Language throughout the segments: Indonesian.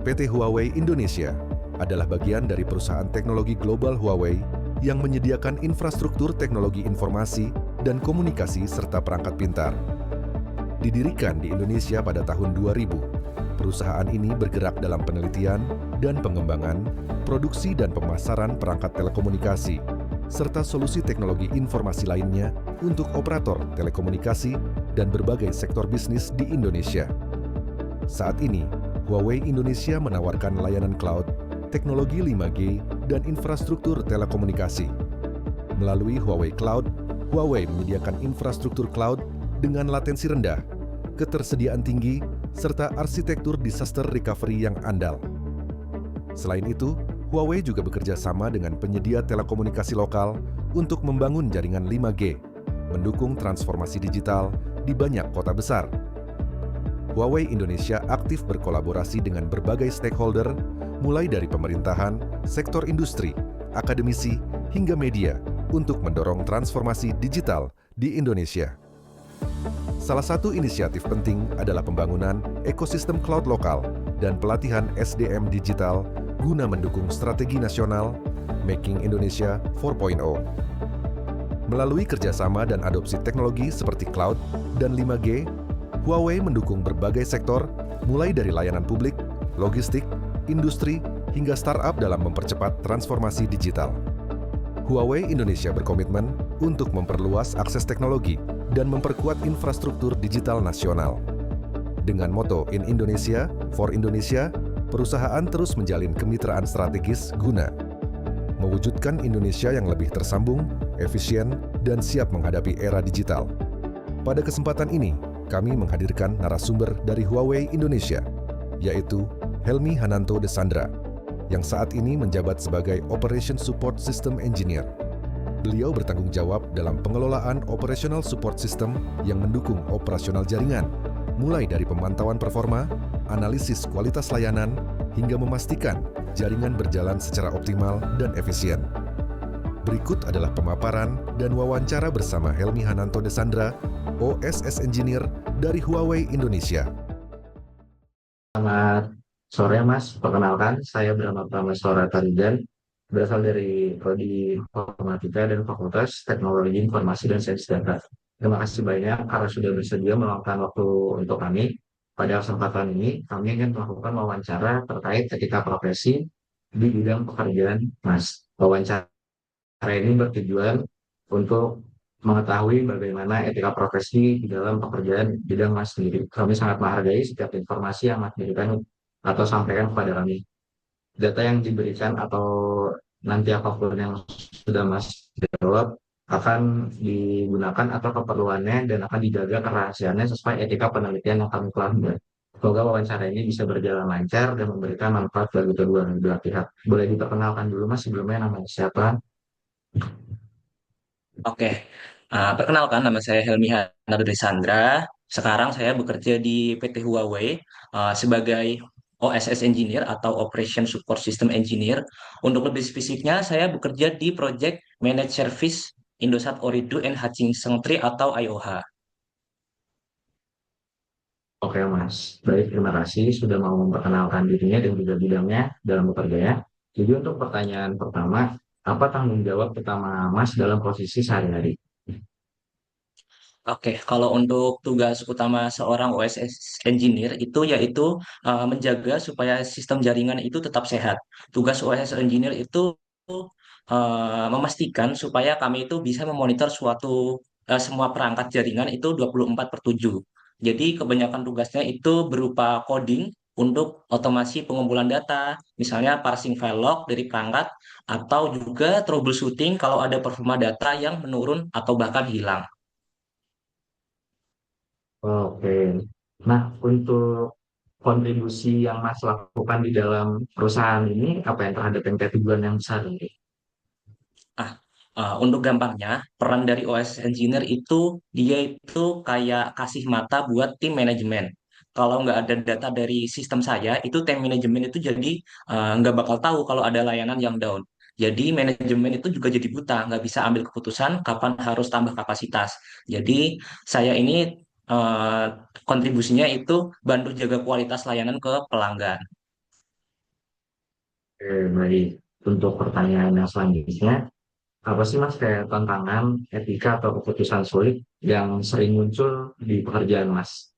PT Huawei Indonesia adalah bagian dari perusahaan teknologi global Huawei yang menyediakan infrastruktur teknologi informasi dan komunikasi serta perangkat pintar. Didirikan di Indonesia pada tahun 2000, perusahaan ini bergerak dalam penelitian dan pengembangan, produksi dan pemasaran perangkat telekomunikasi, serta solusi teknologi informasi lainnya untuk operator telekomunikasi dan berbagai sektor bisnis di Indonesia. Saat ini, Huawei Indonesia menawarkan layanan cloud, teknologi 5G, dan infrastruktur telekomunikasi. Melalui Huawei Cloud, Huawei menyediakan infrastruktur cloud dengan latensi rendah, ketersediaan tinggi, serta arsitektur disaster recovery yang andal. Selain itu, Huawei juga bekerja sama dengan penyedia telekomunikasi lokal untuk membangun jaringan 5G, mendukung transformasi digital di banyak kota besar. Huawei Indonesia aktif berkolaborasi dengan berbagai stakeholder, mulai dari pemerintahan, sektor industri, akademisi, hingga media untuk mendorong transformasi digital di Indonesia. Salah satu inisiatif penting adalah pembangunan ekosistem cloud lokal dan pelatihan SDM digital guna mendukung strategi nasional Making Indonesia 4.0. Melalui kerjasama dan adopsi teknologi seperti cloud dan 5G, Huawei mendukung berbagai sektor, mulai dari layanan publik, logistik, industri, hingga startup dalam mempercepat transformasi digital. Huawei Indonesia berkomitmen untuk memperluas akses teknologi dan memperkuat infrastruktur digital nasional. Dengan moto In Indonesia, for Indonesia, perusahaan terus menjalin kemitraan strategis guna mewujudkan Indonesia yang lebih tersambung, efisien, dan siap menghadapi era digital. Pada kesempatan ini, kami menghadirkan narasumber dari Huawei Indonesia, yaitu Helmy Hananto Desandra, yang saat ini menjabat sebagai Operation Support System Engineer. Beliau bertanggung jawab dalam pengelolaan Operational Support System yang mendukung operasional jaringan, mulai dari pemantauan performa, analisis kualitas layanan, hingga memastikan jaringan berjalan secara optimal dan efisien. Berikut adalah pemaparan dan wawancara bersama Helmy Hananto Desandra, OSS Engineer dari Huawei Indonesia. Selamat sore Mas, perkenalkan saya Brahma Prameswara Tarigan, berasal dari Prodi Informatika dan Fakultas Teknologi Informasi dan Sains Data. Terima kasih banyak karena sudah bersedia meluangkan waktu untuk kami. Pada kesempatan ini, kami ingin melakukan wawancara terkait etika profesi di bidang pekerjaan Mas. Wawancara ini bertujuan untuk mengetahui bagaimana etika profesi di dalam pekerjaan bidang Mas sendiri. Kami sangat menghargai setiap informasi yang Mas berikan atau sampaikan kepada kami. Data yang diberikan atau nanti apapun yang sudah Mas jawab akan digunakan atau keperluannya dan akan dijaga kerahasiaannya sesuai etika penelitian yang kami telah buat. Semoga wawancara ini bisa berjalan lancar dan memberikan manfaat bagi kedua belah pihak. Boleh diperkenalkan dulu Mas sebelumnya namanya siapa? Oke, perkenalkan nama saya Helmy Hanado Desandra. Sekarang saya bekerja di PT Huawei sebagai OSS Engineer atau Operation Support System Engineer. Untuk lebih spesifiknya, saya bekerja di Project Managed Service Indosat Ooredoo and Hutchison 3 atau IOH. Oke Mas, baik terima kasih sudah mau memperkenalkan dirinya dan juga bidangnya dalam bekerjanya. Jadi untuk pertanyaan pertama, apa tanggung jawab utama Mas dalam posisi sehari-hari? Oke, kalau untuk tugas utama seorang OSS engineer itu yaitu menjaga supaya sistem jaringan itu tetap sehat. Tugas OSS engineer itu memastikan supaya kami itu bisa memonitor semua perangkat jaringan itu 24/7. Jadi kebanyakan tugasnya itu berupa coding untuk otomasi pengumpulan data, misalnya parsing file log dari perangkat atau juga troubleshooting kalau ada performa data yang menurun atau bahkan hilang. Oke, nah untuk kontribusi yang Mas lakukan di dalam perusahaan ini, apa yang terhadap yang tujuan yang besar ini? Ah, untuk gampangnya, peran dari OS engineer itu dia itu kayak kasih mata buat tim manajemen. Kalau nggak ada data dari sistem saya, itu tim manajemen itu jadi nggak bakal tahu kalau ada layanan yang down. Jadi manajemen itu juga jadi buta, nggak bisa ambil keputusan kapan harus tambah kapasitas. Jadi saya ini eh, kontribusinya itu bantu jaga kualitas layanan ke pelanggan. Baik. Untuk pertanyaan yang selanjutnya, apa sih Mas kayak tantangan, etika atau keputusan sulit yang sering muncul di pekerjaan Mas?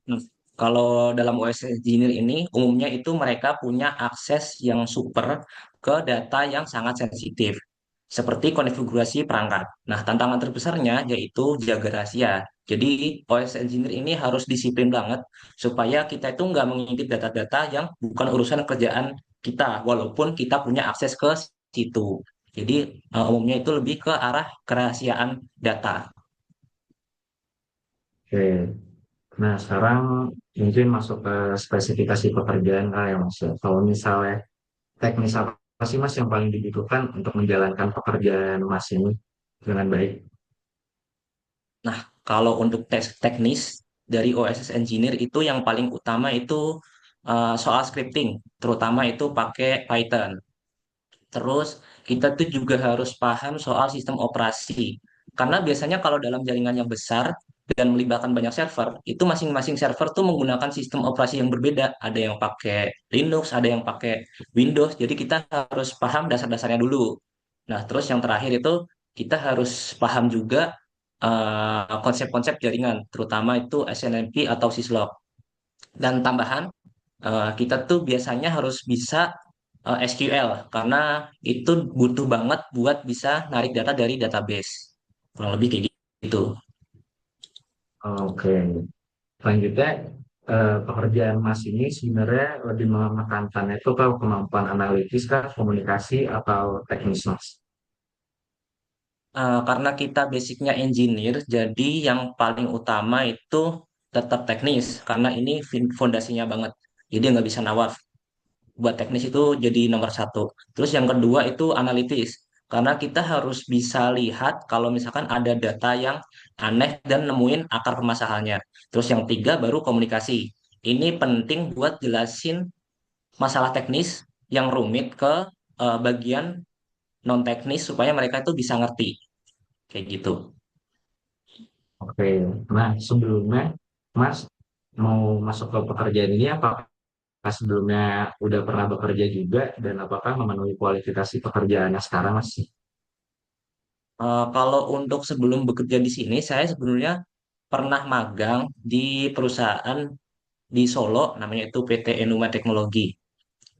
Hmm. Kalau dalam OS Engineer ini, umumnya itu mereka punya akses yang super ke data yang sangat sensitif, seperti konfigurasi perangkat. Nah, tantangan terbesarnya yaitu jaga rahasia. Jadi, OS Engineer ini harus disiplin banget supaya kita itu nggak mengintip data-data yang bukan urusan kerjaan kita, walaupun kita punya akses ke situ. Jadi, umumnya itu lebih ke arah kerahasiaan data. Oke. Nah, sekarang mungkin masuk ke spesifikasi pekerjaan lah ya Mas, ya. Kalau misalnya teknis apa sih Mas yang paling dibutuhkan untuk menjalankan pekerjaan Mas ini dengan baik? Nah, kalau untuk tes teknis dari OSS Engineer itu yang paling utama itu soal scripting, terutama itu pakai Python. Terus kita tuh juga harus paham soal sistem operasi. Karena biasanya kalau dalam jaringan yang besar dan melibatkan banyak server, itu masing-masing server tuh menggunakan sistem operasi yang berbeda. Ada yang pakai Linux, ada yang pakai Windows. Jadi kita harus paham dasar-dasarnya dulu. Nah, terus yang terakhir itu kita harus paham juga konsep-konsep jaringan, terutama itu SNMP atau syslog. Dan tambahan, kita tuh biasanya harus bisa SQL karena itu butuh banget buat bisa narik data dari database. Kurang lebih kayak gitu. Oke. Selanjutnya, pekerjaan Mas ini sebenarnya lebih menekankan itu ke kemampuan analitis kah, komunikasi atau teknis Mas? Karena kita basicnya engineer, jadi yang paling utama itu tetap teknis karena ini fondasinya banget. Jadi nggak bisa nawar. Buat teknis itu jadi nomor satu. Terus yang kedua itu analitis, karena kita harus bisa lihat kalau misalkan ada data yang aneh dan nemuin akar permasalahannya. Terus yang tiga baru komunikasi. Ini penting buat jelasin masalah teknis yang rumit ke bagian non teknis supaya mereka itu bisa ngerti kayak gitu. Oke. Nah, sebelumnya Mas mau masuk ke pekerjaan ini apakah sebelumnya udah pernah bekerja juga dan apakah memenuhi kualifikasi pekerjaannya sekarang Mas? Kalau untuk sebelum bekerja di sini, saya sebenarnya pernah magang di perusahaan di Solo, namanya itu PT Enuma Teknologi.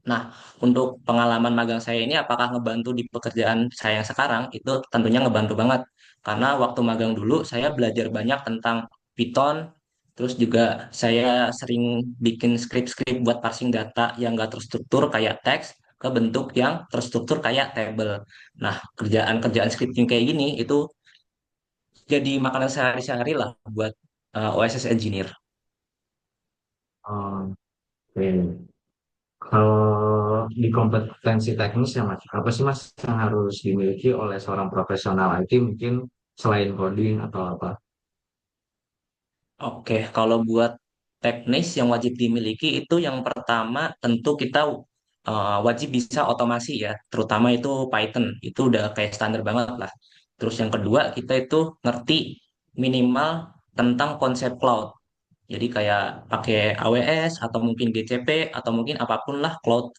Nah, untuk pengalaman magang saya ini apakah ngebantu di pekerjaan saya yang sekarang? Itu tentunya ngebantu banget. Karena waktu magang dulu saya belajar banyak tentang Python, terus juga saya sering bikin skrip-skrip buat parsing data yang gak terstruktur kayak teks ke bentuk yang terstruktur kayak table. Nah, kerjaan-kerjaan scripting kayak gini itu jadi makanan sehari-hari lah buat OSS engineer. Oke. Kalau di kompetensi teknis ya Mas, apa sih Mas yang harus dimiliki oleh seorang profesional IT mungkin selain coding atau apa? Oke, kalau buat teknis yang wajib dimiliki itu yang pertama tentu kita wajib bisa otomasi ya, terutama itu Python, itu udah kayak standar banget lah. Terus yang kedua kita itu ngerti minimal tentang konsep cloud. Jadi kayak pakai AWS atau mungkin GCP atau mungkin apapun lah cloud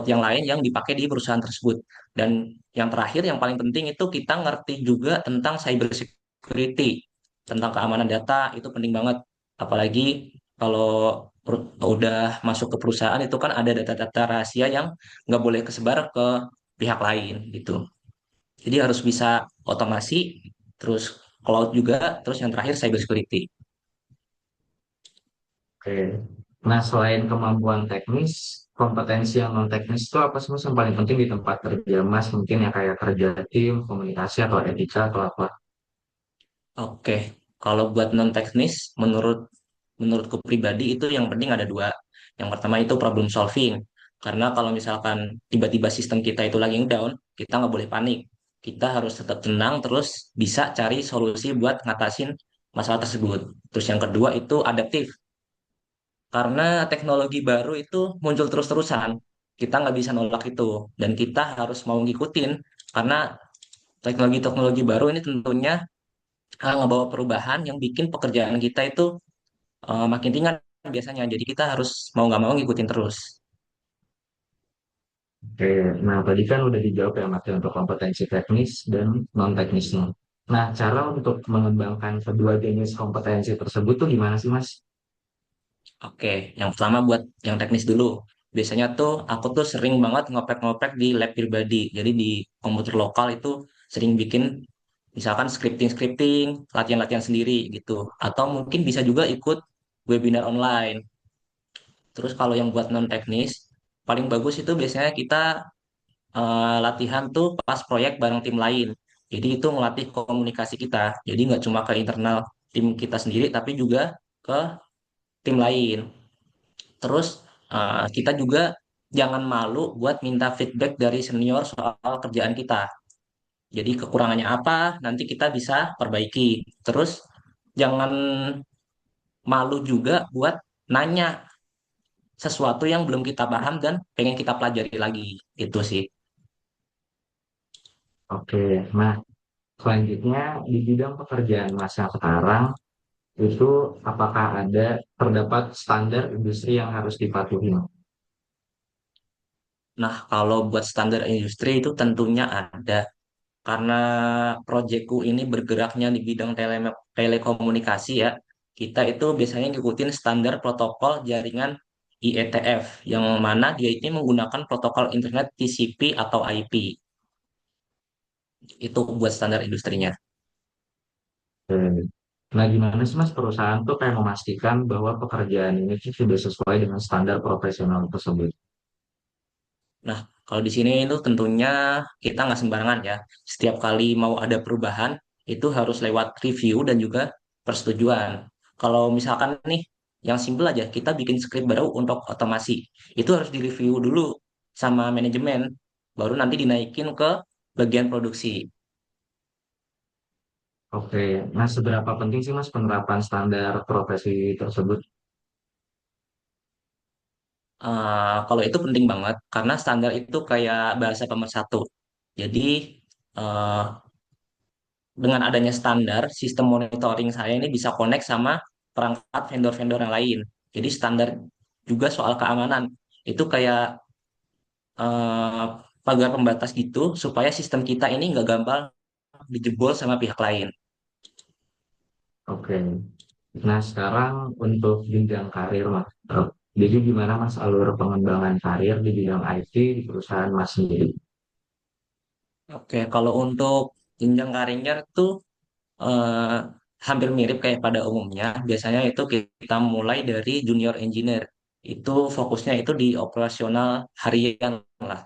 yang lain yang dipakai di perusahaan tersebut. Dan yang terakhir yang paling penting itu kita ngerti juga tentang cyber security, tentang keamanan data itu penting banget. Apalagi kalau udah masuk ke perusahaan itu kan ada data-data rahasia yang nggak boleh kesebar ke pihak lain gitu. Jadi harus bisa otomasi, terus cloud juga, terus yang terakhir cyber security. Oke. Nah, selain kemampuan teknis, kompetensi yang non teknis itu apa sih Mas yang paling penting di tempat kerja Mas? Mungkin ya kayak kerja tim, komunikasi atau etika atau apa? Oke, kalau buat non teknis, menurutku pribadi itu yang penting ada dua. Yang pertama itu problem solving, karena kalau misalkan tiba-tiba sistem kita itu lagi down, kita nggak boleh panik. Kita harus tetap tenang, terus bisa cari solusi buat ngatasin masalah tersebut. Terus yang kedua itu adaptif, karena teknologi baru itu muncul terus-terusan. Kita nggak bisa nolak itu, dan kita harus mau ngikutin, karena teknologi-teknologi baru ini tentunya ngebawa perubahan yang bikin pekerjaan kita itu makin ringan biasanya. Jadi kita harus mau nggak mau ngikutin terus. Oke, nah tadi kan udah dijawab ya Mas ya, untuk kompetensi teknis dan non teknisnya. Nah, cara untuk mengembangkan kedua jenis kompetensi tersebut tuh gimana sih Mas? Oke, yang pertama buat yang teknis dulu. Biasanya tuh aku tuh sering banget ngoprek-ngoprek di lab pribadi. Jadi di komputer lokal itu sering bikin misalkan scripting-scripting, latihan-latihan sendiri gitu. Atau mungkin bisa juga ikut webinar online. Terus kalau yang buat non teknis, paling bagus itu biasanya kita latihan tuh pas proyek bareng tim lain. Jadi itu ngelatih komunikasi kita. Jadi nggak cuma ke internal tim kita sendiri, tapi juga ke tim lain. Terus kita juga jangan malu buat minta feedback dari senior soal kerjaan kita. Jadi kekurangannya apa, nanti kita bisa perbaiki. Terus jangan malu juga buat nanya sesuatu yang belum kita paham dan pengen kita pelajari lagi. Itu sih. Oke, nah selanjutnya di bidang pekerjaan Mas yang sekarang itu apakah ada terdapat standar industri yang harus dipatuhi? Nah, kalau buat standar industri itu tentunya ada. Karena proyekku ini bergeraknya di bidang telekomunikasi ya, kita itu biasanya ngikutin standar protokol jaringan IETF, yang mana dia ini menggunakan protokol internet TCP atau IP. Itu buat standar industrinya. Oke. Nah, gimana sih Mas perusahaan tuh kayak memastikan bahwa pekerjaan ini tuh sudah sesuai dengan standar profesional tersebut? Nah, kalau di sini itu tentunya kita nggak sembarangan ya. Setiap kali mau ada perubahan, itu harus lewat review dan juga persetujuan. Kalau misalkan nih, yang simpel aja, kita bikin script baru untuk otomasi. Itu harus direview dulu sama manajemen, baru nanti dinaikin ke bagian produksi. Oke, nah seberapa penting sih Mas penerapan standar profesi tersebut? Kalau itu penting banget, karena standar itu kayak bahasa pemersatu. Jadi, eh, dengan adanya standar, sistem monitoring saya ini bisa connect sama perangkat vendor-vendor yang lain. Jadi standar juga soal keamanan. Itu kayak eh, pagar pembatas gitu, supaya sistem kita ini nggak gampang dijebol sama pihak lain. Oke, nah sekarang untuk jenjang karir Mas. Jadi gimana Mas alur pengembangan karir di bidang IT di perusahaan Mas sendiri? Oke, kalau untuk jenjang karirnya tuh eh, hampir mirip kayak pada umumnya. Biasanya itu kita mulai dari junior engineer. Itu fokusnya itu di operasional harian lah.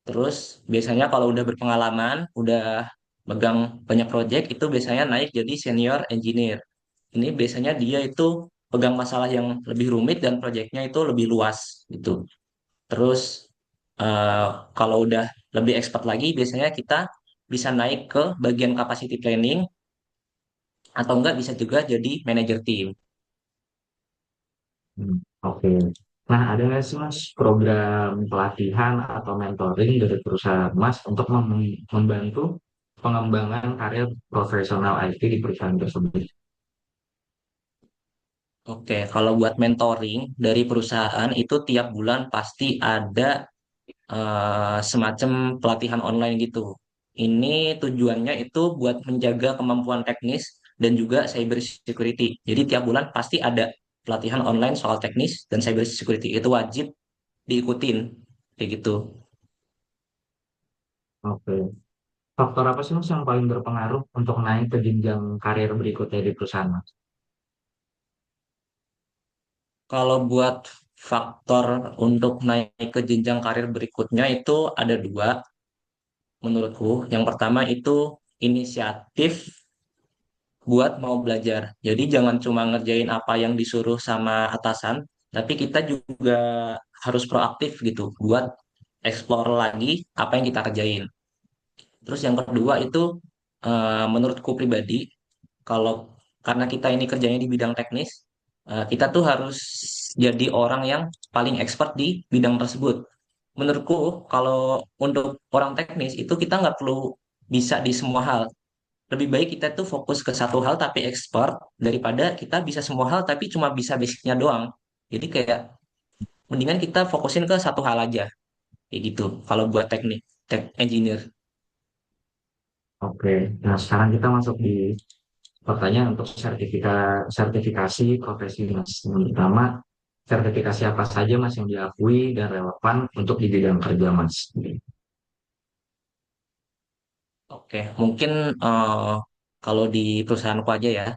Terus biasanya kalau udah berpengalaman, udah megang banyak project, itu biasanya naik jadi senior engineer. Ini biasanya dia itu pegang masalah yang lebih rumit dan projectnya itu lebih luas gitu. Terus eh, kalau udah lebih expert lagi, biasanya kita bisa naik ke bagian capacity planning atau enggak bisa juga jadi manajer tim. Oke, nah ada nggak sih Mas program pelatihan atau mentoring dari perusahaan Mas untuk membantu pengembangan karir profesional IT di perusahaan tersebut? Oke, kalau buat mentoring dari perusahaan itu tiap bulan pasti ada semacam pelatihan online gitu. Ini tujuannya itu buat menjaga kemampuan teknis dan juga cyber security. Jadi tiap bulan pasti ada pelatihan online soal teknis dan cyber security. Itu wajib diikutin kayak gitu. Oke, faktor apa sih Mas yang paling berpengaruh untuk naik ke jenjang karir berikutnya di perusahaan Mas? Kalau buat faktor untuk naik ke jenjang karir berikutnya itu ada dua menurutku. Yang pertama itu inisiatif buat mau belajar. Jadi jangan cuma ngerjain apa yang disuruh sama atasan, tapi kita juga harus proaktif gitu buat explore lagi apa yang kita kerjain. Terus yang kedua itu menurutku pribadi, kalau karena kita ini kerjanya di bidang teknis, kita tuh harus jadi orang yang paling expert di bidang tersebut. Menurutku, kalau untuk orang teknis itu kita nggak perlu bisa di semua hal. Lebih baik kita tuh fokus ke satu hal tapi expert daripada kita bisa semua hal tapi cuma bisa basicnya doang. Jadi kayak mendingan kita fokusin ke satu hal aja. kayak gitu. Kalau buat teknik, tech engineer. Oke, nah sekarang kita masuk di pertanyaan untuk sertifikasi profesi Mas. Yang pertama, sertifikasi apa saja Mas yang diakui dan relevan untuk di bidang kerja Mas? Oke, mungkin kalau di perusahaanku aja ya,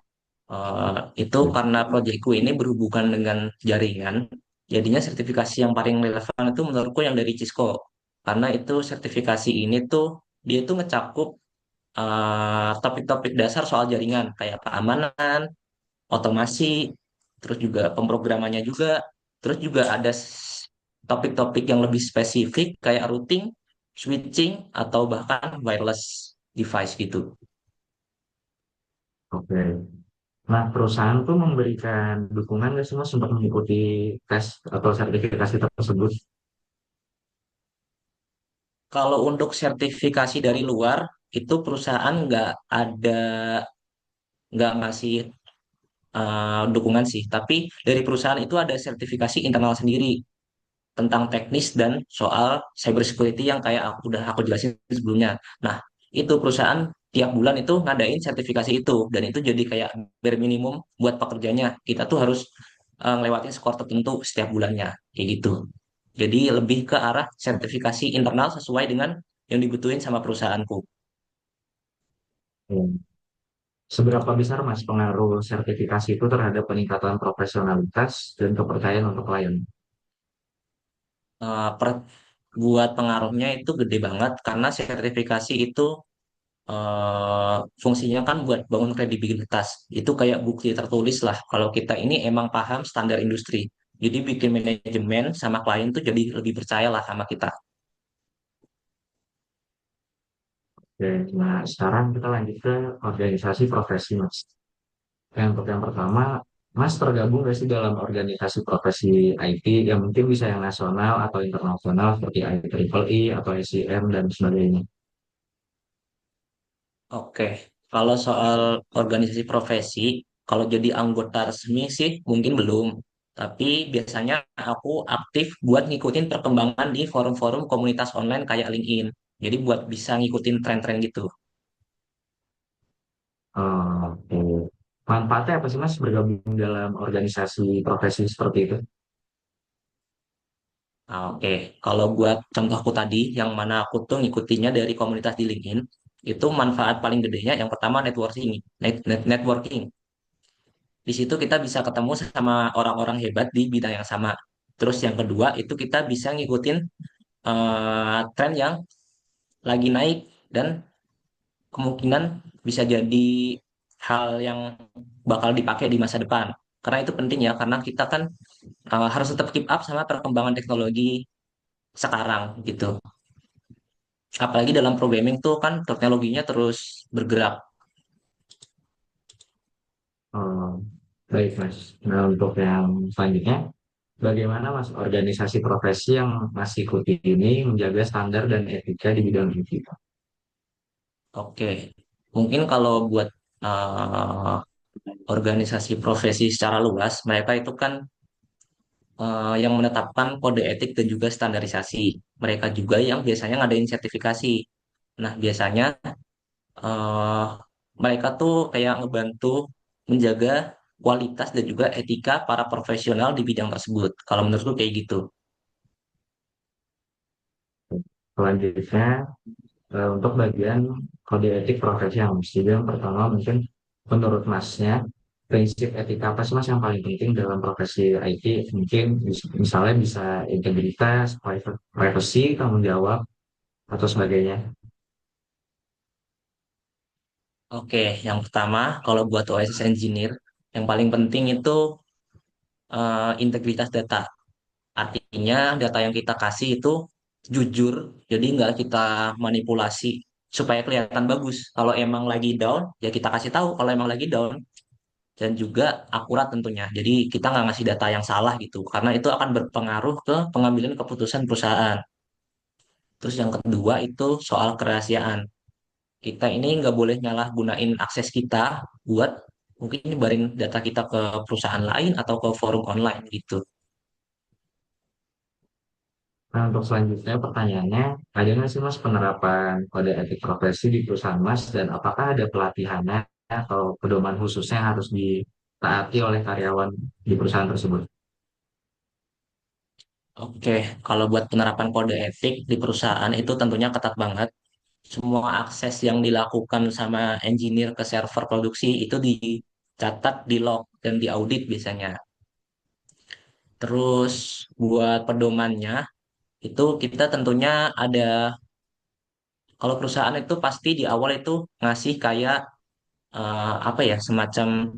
eh, itu karena proyekku ini berhubungan dengan jaringan, jadinya sertifikasi yang paling relevan itu menurutku yang dari Cisco. Karena itu sertifikasi ini tuh dia tuh ngecakup topik-topik dasar soal jaringan kayak keamanan, otomasi, terus juga pemrogramannya juga, terus juga ada topik-topik yang lebih spesifik kayak routing, switching, atau bahkan wireless device gitu. Oke. Nah, perusahaan tuh memberikan dukungan nggak sih Mas untuk mengikuti tes atau sertifikasi tersebut? Kalau untuk sertifikasi dari luar, itu perusahaan nggak ngasih dukungan sih. Tapi dari perusahaan itu ada sertifikasi internal sendiri tentang teknis dan soal cyber security yang kayak aku jelasin sebelumnya. Nah, itu perusahaan tiap bulan itu ngadain sertifikasi itu dan itu jadi kayak bare minimum buat pekerjanya. Kita tuh harus ngelewatin skor tertentu setiap bulannya kayak gitu. Jadi lebih ke arah sertifikasi internal sesuai dengan yang dibutuhin sama perusahaanku. Hmm. Seberapa besar Mas pengaruh sertifikasi itu terhadap peningkatan profesionalitas dan kepercayaan untuk klien? Eh, per- Buat pengaruhnya itu gede banget karena sertifikasi itu fungsinya kan buat bangun kredibilitas. Itu kayak bukti tertulis lah kalau kita ini emang paham standar industri. Jadi bikin manajemen sama klien tuh jadi lebih percaya lah sama kita. Oke, nah sekarang kita lanjut ke organisasi profesi Mas. Untuk yang pertama, Mas tergabung nggak sih dalam organisasi profesi IT yang mungkin bisa yang nasional atau internasional seperti IEEE atau SCM dan sebagainya? Oke, kalau soal organisasi profesi, kalau jadi anggota resmi sih mungkin belum. Tapi biasanya aku aktif buat ngikutin perkembangan di forum-forum komunitas online kayak LinkedIn. Jadi buat bisa ngikutin tren-tren gitu. Oke. Manfaatnya apa sih Mas bergabung dalam organisasi profesi seperti itu? Oke, kalau buat contohku tadi, yang mana aku tuh ngikutinnya dari komunitas di LinkedIn, itu manfaat paling gedenya yang pertama networking, networking. Di situ kita bisa ketemu sama orang-orang hebat di bidang yang sama. Terus yang kedua itu kita bisa ngikutin tren yang lagi naik dan kemungkinan bisa jadi hal yang bakal dipakai di masa depan. Karena itu penting ya, karena kita kan harus tetap keep up sama perkembangan teknologi sekarang gitu. Apalagi dalam programming tuh kan teknologinya terus bergerak. Oh, baik Mas. Nah untuk yang selanjutnya, bagaimana Mas organisasi profesi yang Mas ikuti ini menjaga standar dan etika di bidang IT? Oke, mungkin kalau buat uh, organisasi profesi secara luas, mereka itu kan yang menetapkan kode etik dan juga standarisasi. Mereka juga yang biasanya ngadain sertifikasi. Nah, biasanya eh, mereka tuh kayak ngebantu menjaga kualitas dan juga etika para profesional di bidang tersebut. Kalau menurutku kayak gitu. Selanjutnya, untuk bagian kode etik profesi yang mesti yang pertama mungkin menurut Masnya, prinsip etika apa sih Mas yang paling penting dalam profesi IT? Mungkin misalnya bisa integritas, privacy, tanggung jawab, atau sebagainya. Oke, yang pertama kalau buat OSS engineer, yang paling penting itu integritas data. Artinya data yang kita kasih itu jujur, jadi nggak kita manipulasi supaya kelihatan bagus. Kalau emang lagi down, ya kita kasih tahu kalau emang lagi down. Dan juga akurat tentunya. Jadi kita nggak ngasih data yang salah gitu, karena itu akan berpengaruh ke pengambilan keputusan perusahaan. Terus yang kedua itu soal kerahasiaan. Kita ini nggak boleh nyalahgunain akses kita buat mungkin nyebarin data kita ke perusahaan lain atau ke forum online gitu. Nah, untuk selanjutnya pertanyaannya, ada nggak sih Mas penerapan kode etik profesi di perusahaan Mas dan apakah ada pelatihannya atau pedoman khususnya yang harus ditaati oleh karyawan di perusahaan tersebut? Oke, kalau buat penerapan kode etik di perusahaan itu tentunya ketat banget. Semua akses yang dilakukan sama engineer ke server produksi itu dicatat, di log, dan diaudit biasanya. Terus buat pedomannya itu kita tentunya ada, kalau perusahaan itu pasti di awal itu ngasih kayak apa ya, semacam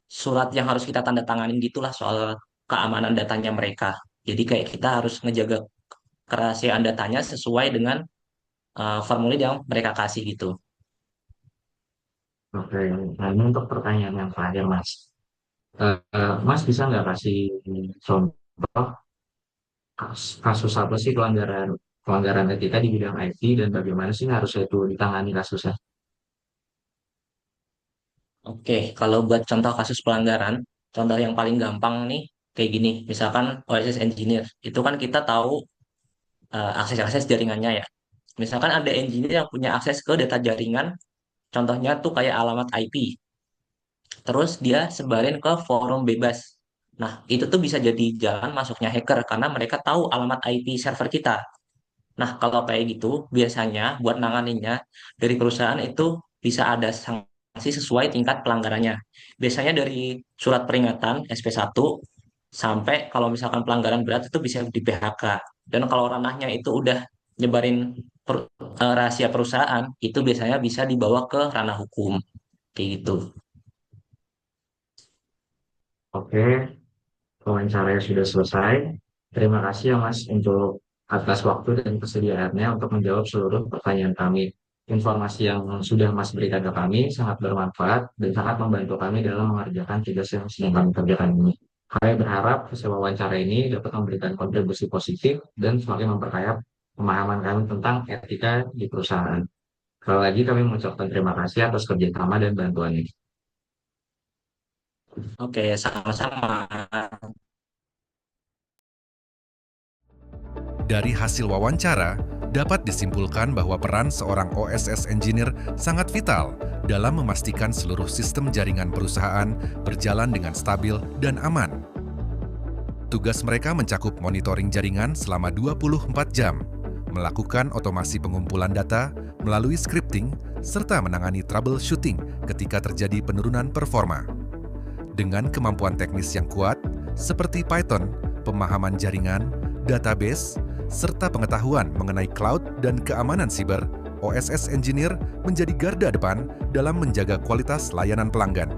surat yang harus kita tanda tanganin gitulah soal keamanan datanya mereka. Jadi kayak kita harus ngejaga kerahasiaan datanya sesuai dengan formulir yang mereka kasih gitu. Oke, nah ini untuk pertanyaan yang terakhir Mas. Mas bisa nggak kasih contoh kasus apa sih pelanggaran pelanggaran etika di bidang IT dan bagaimana sih harusnya itu ditangani kasusnya? Oke, kalau buat contoh kasus pelanggaran, contoh yang paling gampang nih kayak gini, misalkan OSS engineer, itu kan kita tahu akses-akses jaringannya ya. Misalkan ada engineer yang punya akses ke data jaringan, contohnya tuh kayak alamat IP. Terus dia sebarin ke forum bebas. Nah, itu tuh bisa jadi jalan masuknya hacker karena mereka tahu alamat IP server kita. Nah, kalau kayak gitu, biasanya buat nanganinnya dari perusahaan itu bisa ada sanksi sesuai tingkat pelanggarannya. Biasanya dari surat peringatan SP1 sampai kalau misalkan pelanggaran berat itu bisa di PHK. Dan kalau ranahnya itu udah nyebarin rahasia perusahaan, itu biasanya bisa dibawa ke ranah hukum. Kayak gitu. Oke, wawancaranya sudah selesai. Terima kasih ya Mas untuk atas waktu dan kesediaannya untuk menjawab seluruh pertanyaan kami. Informasi yang sudah Mas berikan ke kami sangat bermanfaat dan sangat membantu kami dalam mengerjakan tugas yang sedang kami kerjakan ini. Kami berharap hasil wawancara ini dapat memberikan kontribusi positif dan semakin memperkaya pemahaman kami tentang etika di perusahaan. Sekali lagi kami mengucapkan terima kasih atas kerjasama dan bantuan ini. Oke, sama-sama. Dari hasil wawancara, dapat disimpulkan bahwa peran seorang OSS engineer sangat vital dalam memastikan seluruh sistem jaringan perusahaan berjalan dengan stabil dan aman. Tugas mereka mencakup monitoring jaringan selama 24 jam, melakukan otomasi pengumpulan data melalui scripting, serta menangani troubleshooting ketika terjadi penurunan performa. Dengan kemampuan teknis yang kuat, seperti Python, pemahaman jaringan, database, serta pengetahuan mengenai cloud dan keamanan siber, OSS Engineer menjadi garda depan dalam menjaga kualitas layanan pelanggan.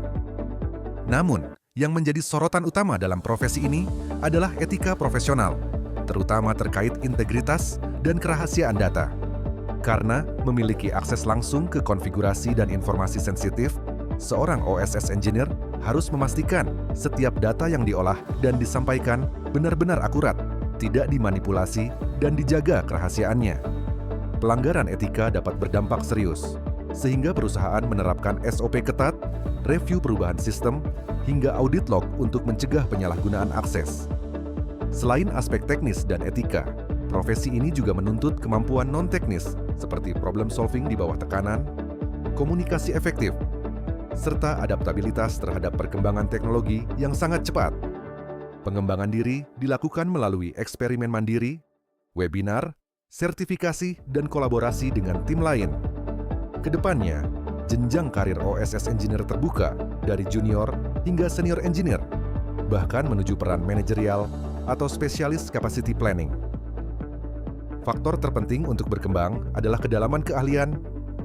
Namun, yang menjadi sorotan utama dalam profesi ini adalah etika profesional, terutama terkait integritas dan kerahasiaan data. Karena memiliki akses langsung ke konfigurasi dan informasi sensitif, seorang OSS Engineer harus memastikan setiap data yang diolah dan disampaikan benar-benar akurat, tidak dimanipulasi, dan dijaga kerahasiaannya. Pelanggaran etika dapat berdampak serius, sehingga perusahaan menerapkan SOP ketat, review perubahan sistem, hingga audit log untuk mencegah penyalahgunaan akses. Selain aspek teknis dan etika, profesi ini juga menuntut kemampuan non-teknis seperti problem solving di bawah tekanan, komunikasi efektif, serta adaptabilitas terhadap perkembangan teknologi yang sangat cepat. Pengembangan diri dilakukan melalui eksperimen mandiri, webinar, sertifikasi, dan kolaborasi dengan tim lain. Kedepannya, jenjang karir OSS Engineer terbuka dari junior hingga senior engineer, bahkan menuju peran manajerial atau spesialis capacity planning. Faktor terpenting untuk berkembang adalah kedalaman keahlian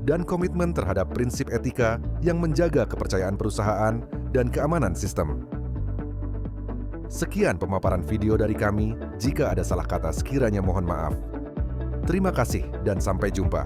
dan komitmen terhadap prinsip etika yang menjaga kepercayaan perusahaan dan keamanan sistem. Sekian pemaparan video dari kami. Jika ada salah kata sekiranya mohon maaf. Terima kasih dan sampai jumpa.